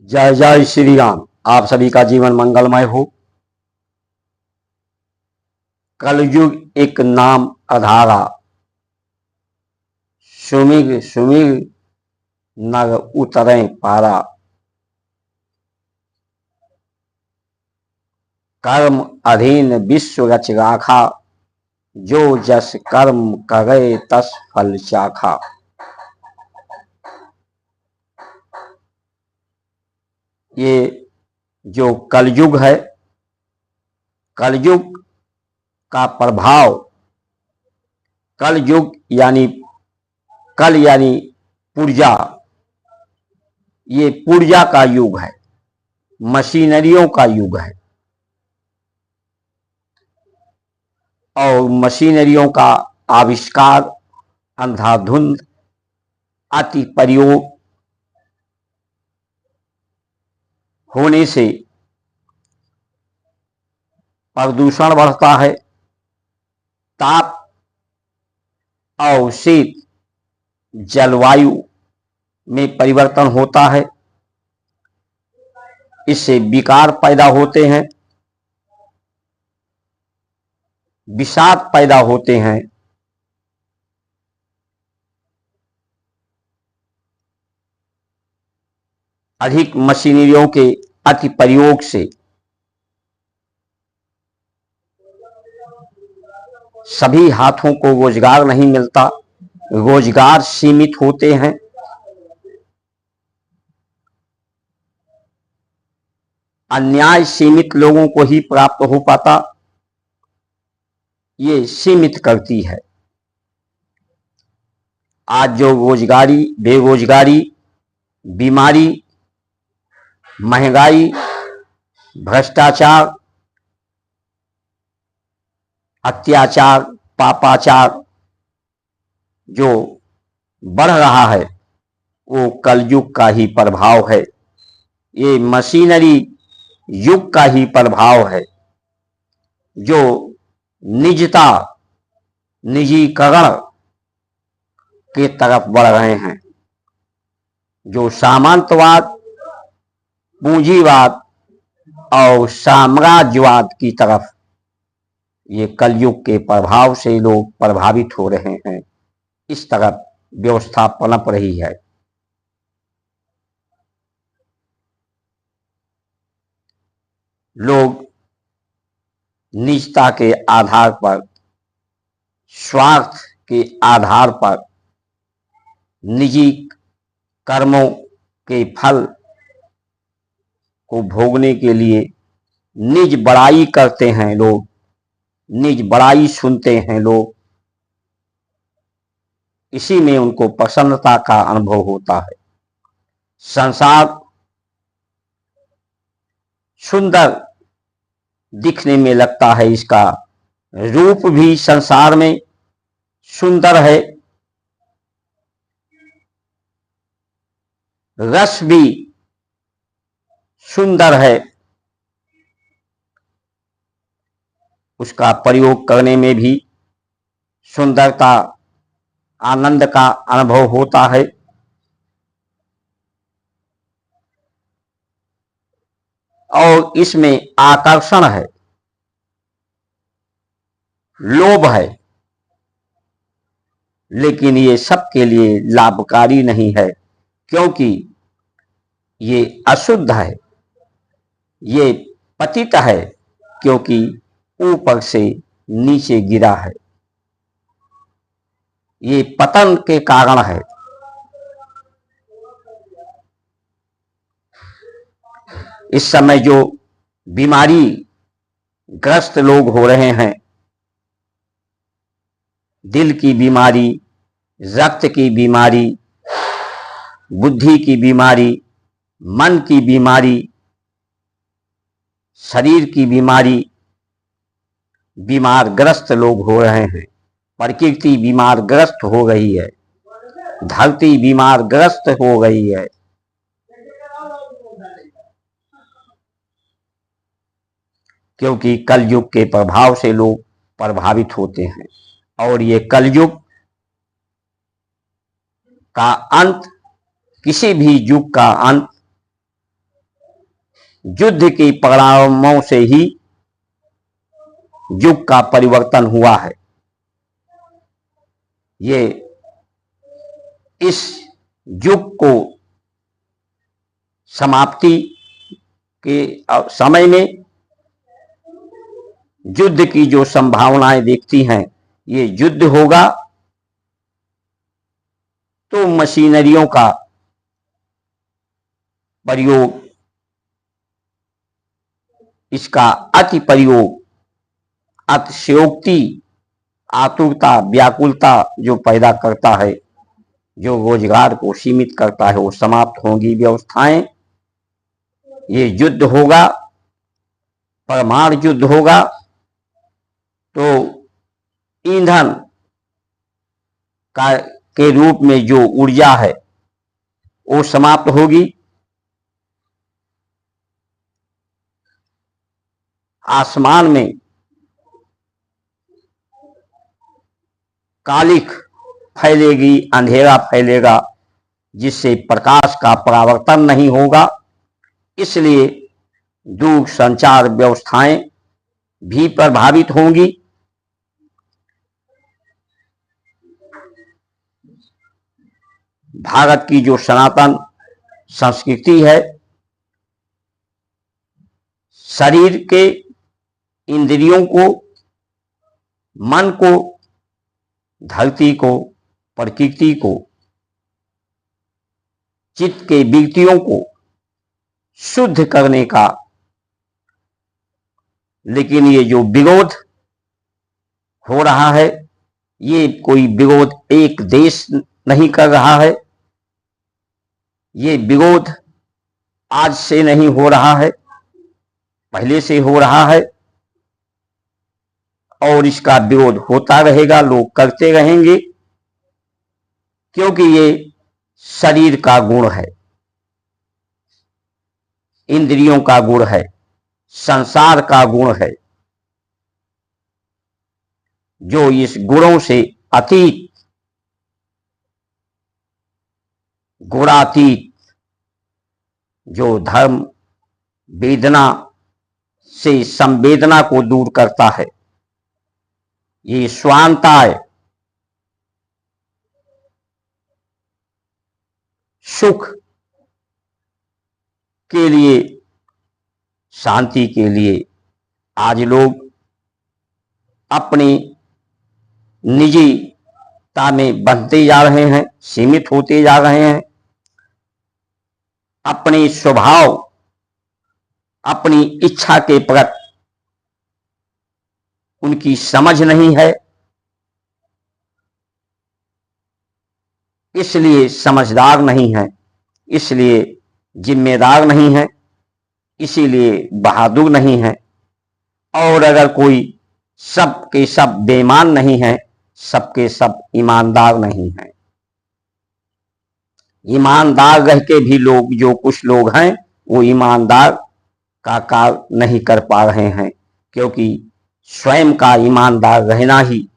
जय जय श्री राम। आप सभी का जीवन मंगलमय हो। कलयुग एक नाम अधारा, सुमिग सुमिग नर उतरे पारा। कर्म अधीन विश्व रच राखा, जो जस कर्म करे तस फल चाखा। ये जो कलयुग है, कलयुग का प्रभाव, कलयुग यानी कल यानी पुर्जा, ये पुर्जा का युग है, मशीनरियों का युग है। और मशीनरियों का आविष्कार, अंधाधुंध अति प्रयोग होने से प्रदूषण बढ़ता है, ताप और शीत जलवायु में परिवर्तन होता है। इससे विकार पैदा होते हैं, विषाद पैदा होते हैं। अधिक मशीनरियों के अति प्रयोग से सभी हाथों को रोजगार नहीं मिलता, रोजगार सीमित होते हैं। अन्याय सीमित लोगों को ही प्राप्त हो पाता, ये सीमित करती है। आज जो रोजगारी, बेरोजगारी, बीमारी, महंगाई, भ्रष्टाचार, अत्याचार, पापाचार जो बढ़ रहा है, वो कलयुग का ही प्रभाव है। ये मशीनरी युग का ही प्रभाव है, जो निजता, निजीकरण के तरफ बढ़ रहे हैं, जो सामंतवाद, पूंजीवाद और साम्राज्यवाद की तरफ, ये कलयुग के प्रभाव से लोग प्रभावित हो रहे हैं। इस तरफ व्यवस्था पनप रही है। लोग निजता के आधार पर, स्वार्थ के आधार पर, निजी कर्मों के फल को भोगने के लिए निज बड़ाई करते हैं लोग, निज बड़ाई सुनते हैं लोग। इसी में उनको प्रसन्नता का अनुभव होता है। संसार सुंदर दिखने में लगता है, इसका रूप भी संसार में सुंदर है, रस भी सुंदर है। उसका प्रयोग करने में भी सुंदरता, आनंद का अनुभव होता है। और इसमें आकर्षण है, लोभ है, लेकिन ये सबके लिए लाभकारी नहीं है, क्योंकि ये अशुद्ध है, ये पतित है, क्योंकि ऊपर से नीचे गिरा है। ये पतन के कारण है। इस समय जो बीमारी ग्रस्त लोग हो रहे हैं, दिल की बीमारी, रक्त की बीमारी, बुद्धि की बीमारी, मन की बीमारी, शरीर की बीमारी, बीमार ग्रस्त लोग हो रहे हैं। प्रकृति बीमार ग्रस्त हो गई है, धरती बीमार ग्रस्त हो गई है। क्योंकि कलयुग के प्रभाव से लोग प्रभावित होते हैं। और ये कलयुग का अंत, किसी भी युग का अंत युद्ध के परिणामों से ही युग का परिवर्तन हुआ है। ये इस युग को समाप्ति के समय में युद्ध की जो संभावनाएं देखती हैं, ये युद्ध होगा तो मशीनरियों का प्रयोग, इसका अति प्रयोग, अतिशयोक्ति, आतुरता, व्याकुलता जो पैदा करता है, जो रोजगार को सीमित करता है, वो समाप्त होंगी व्यवस्थाएं। ये युद्ध होगा, परमाणु युद्ध होगा, तो ईंधन का के रूप में जो ऊर्जा है वो समाप्त होगी। आसमान में कालिख फैलेगी, अंधेरा फैलेगा, जिससे प्रकाश का परावर्तन नहीं होगा। इसलिए दूर संचार व्यवस्थाएं भी प्रभावित होंगी। भारत की जो सनातन संस्कृति है, शरीर के इंद्रियों को, मन को, धरती को, प्रकृति को, चित्त के वृत्तियों को शुद्ध करने का, लेकिन ये जो विरोध हो रहा है, ये कोई विरोध एक देश नहीं कर रहा है, ये विरोध आज से नहीं हो रहा है, पहले से हो रहा है और इसका विरोध होता रहेगा, लोग करते रहेंगे, क्योंकि ये शरीर का गुण है, इंद्रियों का गुण है, संसार का गुण है, जो इस गुणों से अतीत, गुणातीत, जो धर्म वेदना से संवेदना को दूर करता है, ये स्वांताय, सुख के लिए, शांति के लिए आज लोग अपनी निजीता में बंधते जा रहे हैं, सीमित होते जा रहे हैं। अपने स्वभाव, अपनी इच्छा के प्रति उनकी समझ नहीं है, इसलिए समझदार नहीं है, इसलिए जिम्मेदार नहीं है, इसीलिए बहादुर नहीं है। और अगर कोई सब के सब बेईमान नहीं है, सबके सब ईमानदार नहीं है। ईमानदार रह के भी लोग, जो कुछ लोग हैं, वो ईमानदार का कार्य नहीं कर पा रहे हैं, क्योंकि स्वयं का ईमानदार रहना ही,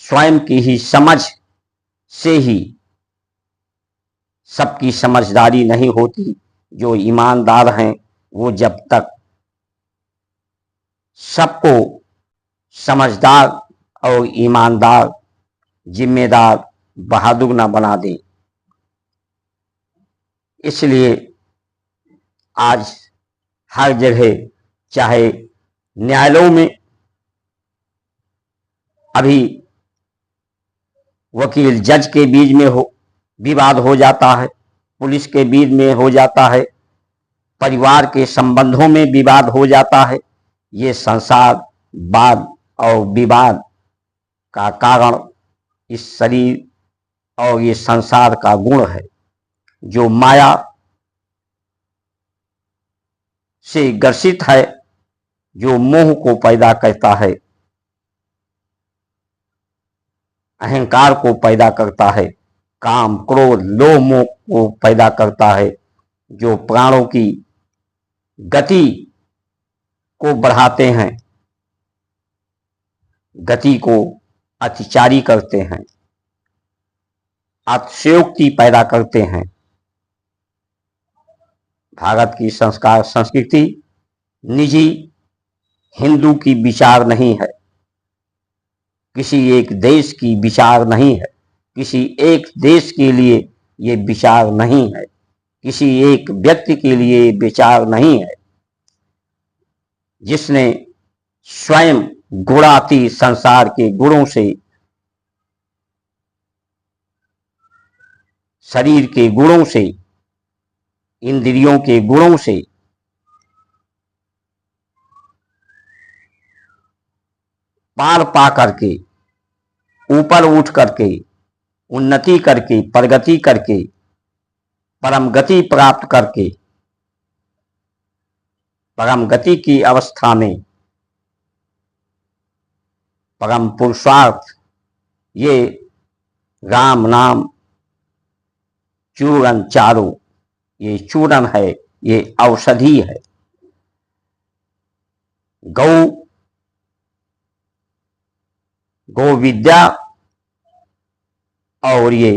स्वयं की ही समझ से ही सबकी समझदारी नहीं होती। जो ईमानदार हैं वो जब तक सबको समझदार और ईमानदार, जिम्मेदार, बहादुर ना बना दे। इसलिए आज हर जगह, चाहे न्यायालयों में अभी वकील जज के बीच में हो विवाद हो जाता है, पुलिस के बीच में हो जाता है, परिवार के संबंधों में विवाद हो जाता है। ये संसार वाद और विवाद का कारण इस शरीर और ये संसार का गुण है, जो माया से ग्रसित है, जो मोह को पैदा करता है, अहंकार को पैदा करता है, काम, क्रोध, लोभ, मोह को पैदा करता है, जो प्राणों की गति को बढ़ाते हैं, गति को अतिचारी करते हैं, अतिशयोक्ति पैदा करते हैं। भारत की संस्कार संस्कृति निजी हिंदू की विचार नहीं है, किसी एक देश की विचार नहीं है, किसी एक देश के लिए ये विचार नहीं है, किसी एक व्यक्ति के लिए विचार नहीं है, जिसने स्वयं गुणातीत संसार के गुणों से, शरीर के गुणों से, इंद्रियों के गुणों से पार पा करके, ऊपर उठ करके, उन्नति करके, प्रगति करके, परम गति प्राप्त करके, परम गति की अवस्था में परम पुरुषार्थ, ये राम नाम चूरन चारो, ये चूरन है, ये औषधि है। गौ विद्या और ये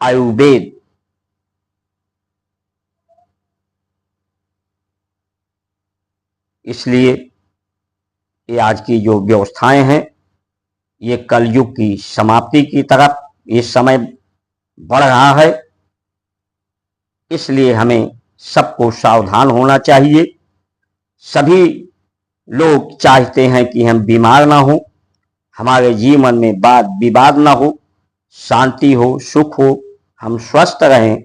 आयुर्वेद, इसलिए ये आज की जो व्यवस्थाएं हैं, ये कलयुग की समाप्ति की तरफ ये समय बढ़ रहा है। इसलिए हमें सबको सावधान होना चाहिए। सभी लोग चाहते हैं कि हम बीमार ना हो, हमारे जीवन में वाद विवाद ना हो, शांति हो, सुख हो, हम स्वस्थ रहें,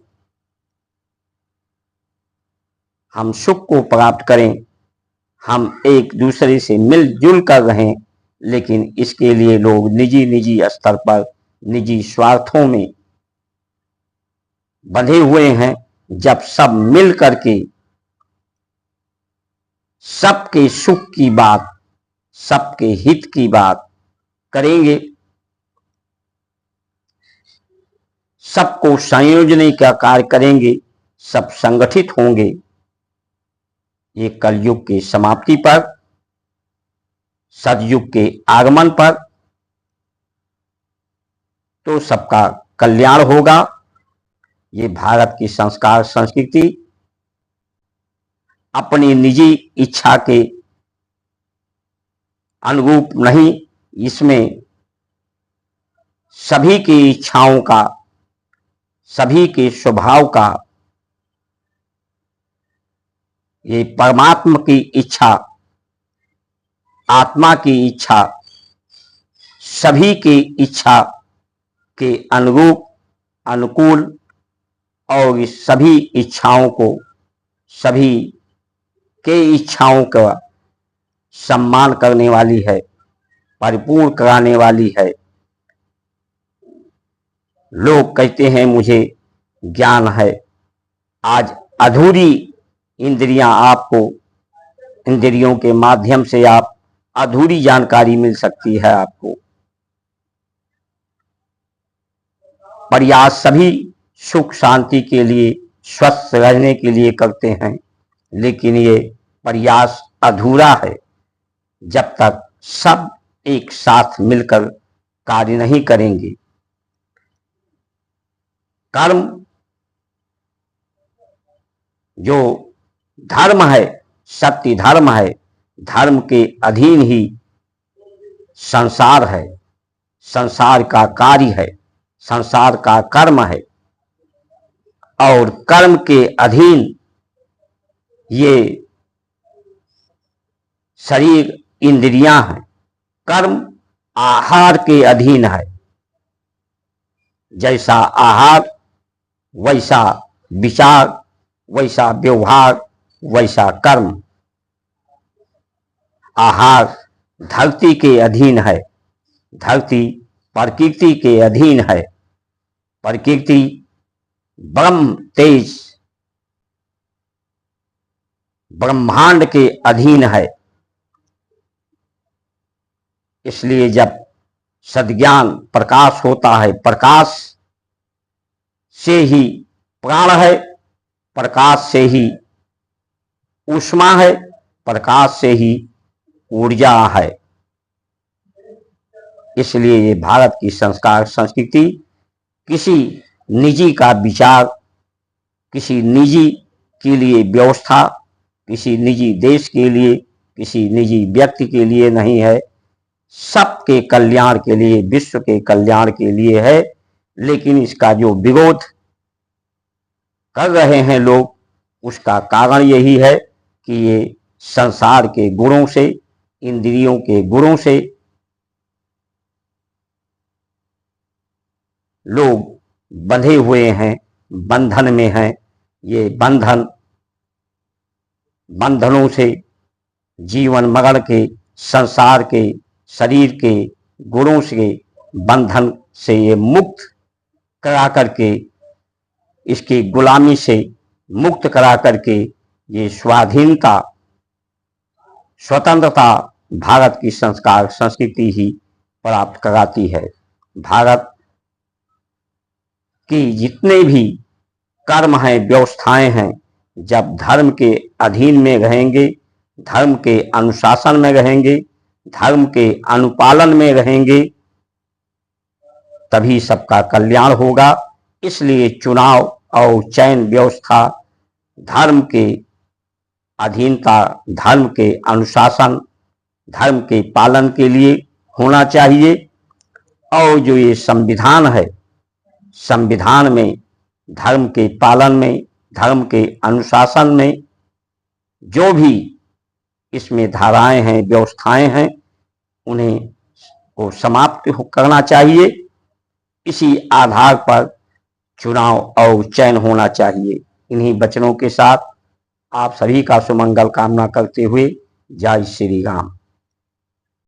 हम सुख को प्राप्त करें, हम एक दूसरे से मिलजुल कर रहें। लेकिन इसके लिए लोग निजी स्तर पर निजी स्वार्थों में बंधे हुए हैं। जब सब मिल करके सबके सुख की बात, सबके हित की बात करेंगे, सबको संयोजने का कार्य करेंगे, सब संगठित होंगे, ये कलयुग की समाप्ति पर, सतयुग के आगमन पर, तो सबका कल्याण होगा। ये भारत की संस्कार संस्कृति अपनी निजी इच्छा के अनुरूप नहीं, इसमें सभी की इच्छाओं का, सभी के स्वभाव का, ये परमात्मा की इच्छा, आत्मा की इच्छा, सभी की इच्छा के अनुरूप, अनुकूल, और इस सभी इच्छाओं को, सभी के इच्छाओं का सम्मान करने वाली है, परिपूर्ण कराने वाली है। लोग कहते हैं मुझे ज्ञान है, आज अधूरी इंद्रियां आपको, इंद्रियों के माध्यम से आप अधूरी जानकारी मिल सकती है आपको। प्रयास सभी सुख शांति के लिए, स्वस्थ रहने के लिए करते हैं, लेकिन ये प्रयास अधूरा है जब तक सब एक साथ मिलकर कार्य नहीं करेंगे। कर्म जो धर्म है, सत्य धर्म है, धर्म के अधीन ही संसार है, संसार का कार्य है, संसार का कर्म है, और कर्म के अधीन ये शरीर इंद्रियां हैं। कर्म आहार के अधीन है, जैसा आहार वैसा विचार, वैसा व्यवहार, वैसा कर्म। आहार धरती के अधीन है, धरती प्रकृति के अधीन है, प्रकृति ब्रह्म तेज ब्रह्मांड के अधीन है। इसलिए जब सद्ज्ञान प्रकाश होता है, प्रकाश से ही प्राण है, प्रकाश से ही ऊष्मा है, प्रकाश से ही ऊर्जा है। इसलिए ये भारत की संस्कार संस्कृति किसी निजी का विचार, किसी निजी के लिए व्यवस्था, किसी निजी देश के लिए, किसी निजी व्यक्ति के लिए नहीं है, सबके कल्याण के लिए, विश्व के कल्याण के लिए है। लेकिन इसका जो विरोध कर रहे हैं लोग, उसका कारण यही है कि ये संसार के गुणों से, इंद्रियों के गुणों से लोग बंधे हुए हैं, बंधन में हैं। ये बंधनों से, जीवन मरण के, संसार के, शरीर के गुणों से, बंधन से ये मुक्त करा करके, इसकी गुलामी से मुक्त करा करके ये स्वाधीनता, स्वतंत्रता भारत की संस्कार संस्कृति ही प्राप्त कराती है। भारत की जितने भी कर्म हैं, व्यवस्थाएं हैं, जब धर्म के अधीन में रहेंगे, धर्म के अनुशासन में रहेंगे, धर्म के अनुपालन में रहेंगे, तभी सबका कल्याण होगा। इसलिए चुनाव और चयन व्यवस्था धर्म के अधीनता, धर्म के अनुशासन, धर्म के पालन के लिए होना चाहिए। और जो ये संविधान है, संविधान में धर्म के पालन में, धर्म के अनुशासन में जो भी इसमें धाराएं हैं, व्यवस्थाएं हैं, उन्हें को समाप्त करना चाहिए। इसी आधार पर चुनाव और चयन होना चाहिए। इन्हीं वचनों के साथ आप सभी का सुमंगल कामना करते हुए जय श्री राम।